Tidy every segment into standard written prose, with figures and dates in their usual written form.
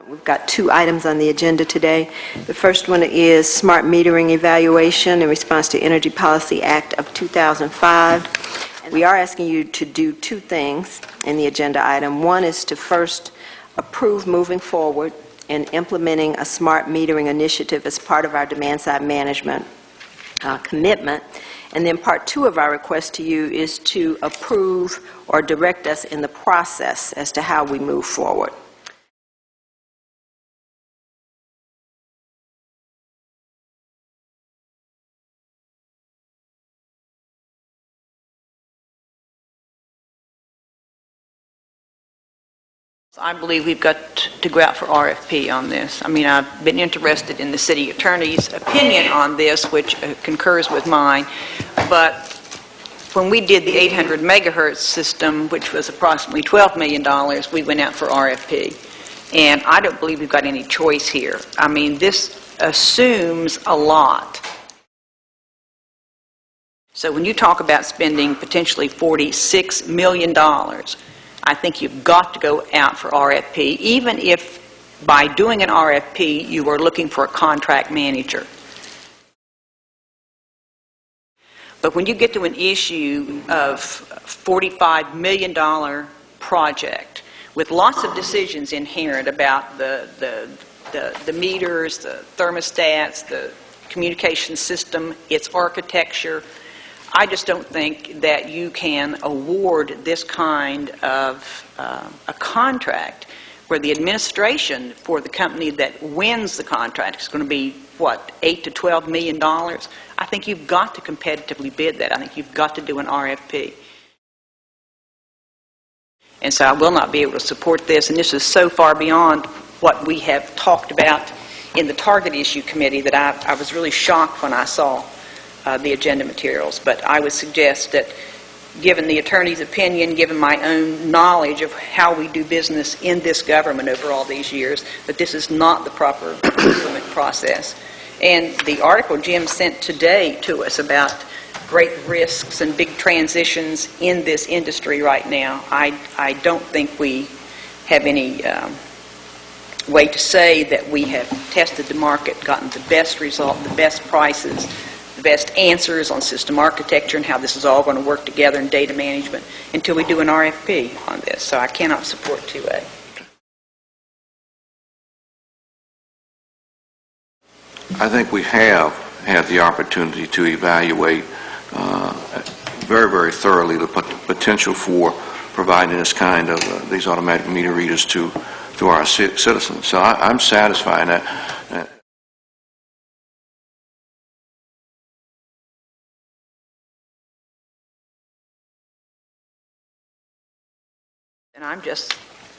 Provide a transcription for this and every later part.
We've got two items on the agenda today. The first one is smart metering evaluation in response to Energy Policy Act of 2005. And we are asking you to do two things in the agenda item. One is to first approve moving forward and implementing a smart metering initiative as part of our demand-side management commitment. And then part two of our request to you is to approve or direct us in the process as to how we move forward. I believe we've got to go out for RFP on this. I mean, I've been interested in the city attorney's opinion on this, which concurs with mine, but when we did the 800 megahertz system, which was approximately $12 million, we went out for RFP. And I don't believe we've got any choice here. I mean, this assumes a lot. So when you talk about spending potentially $46 million, I think you've got to go out for RFP, even if by doing an RFP you are looking for a contract manager. But when you get to an issue of $45 million project with lots of decisions inherent about the meters, the thermostats, the communication system, its architecture, I just don't think that you can award this kind of a contract where the administration for the company that wins the contract is going to be, what, $8 to $12 million? I think you've got to competitively bid that. I think you've got to do an RFP. And so I will not be able to support this, and this is so far beyond what we have talked about in the Target Issue Committee that I was really shocked when I saw the agenda materials. But I would suggest that, given the attorney's opinion, given my own knowledge of how we do business in this government over all these years, that this is not the proper procurement process. And the article Jim sent today to us about great risks and big transitions in this industry right now, I don't think we have any way to say that we have tested the market, gotten the best result, the best prices, the best answers on system architecture and how this is all going to work together in data management until we do an RFP on this. So I cannot support 2A. I think we have had the opportunity to evaluate very, very thoroughly the potential for providing this kind of these automatic meter readers to our citizens. So I'm satisfied in that. And I'm just,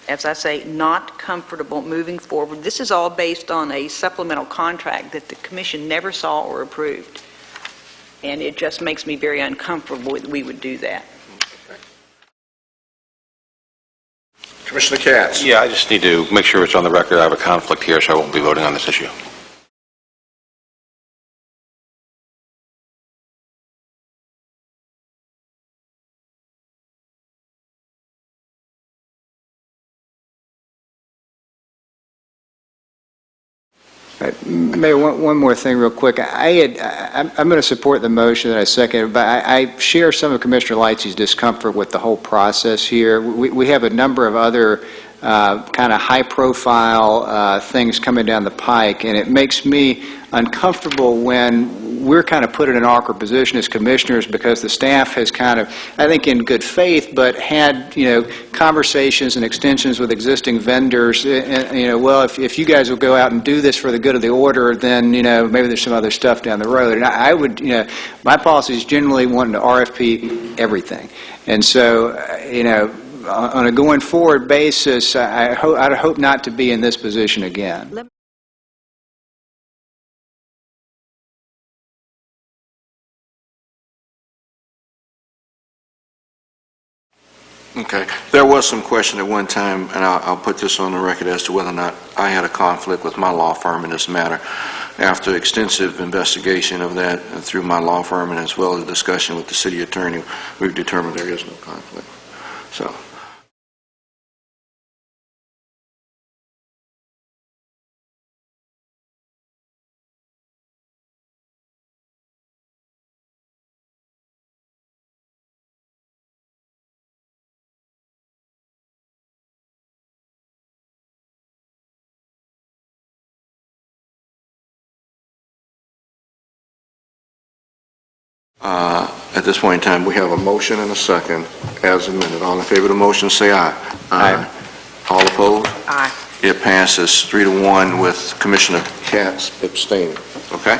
as I say, not comfortable moving forward. This is all based on a supplemental contract that the Commission never saw or approved. And it just makes me very uncomfortable that we would do that. Commissioner Katz. Yeah, I just need to make sure it's on the record. I have a conflict here, so I won't be voting on this issue. Mayor, one more thing real quick. I'm going to support the motion that I second, but I share some of Commissioner Lightsey's discomfort with the whole process here. We have a number of other kind of high-profile things coming down the pike, and it makes me uncomfortable when we're kind of put in an awkward position as commissioners because the staff has kind of, I think in good faith, but had, conversations and extensions with existing vendors, and, well, if you guys will go out and do this for the good of the order, then, maybe there's some other stuff down the road. And I would, my policy is generally wanting to RFP everything. And so, on a going forward basis, I'd hope not to be in this position again. Okay. There was some question at one time, and I'll put this on the record as to whether or not I had a conflict with my law firm in this matter. After extensive investigation of that through my law firm and as well as discussion with the city attorney, we've determined there is no conflict. So. At this point in time, we have a motion and a second as amended. All in favor of the motion, say aye. Aye. All opposed? Aye. It passes 3-1 with Commissioner Katz abstaining. Okay?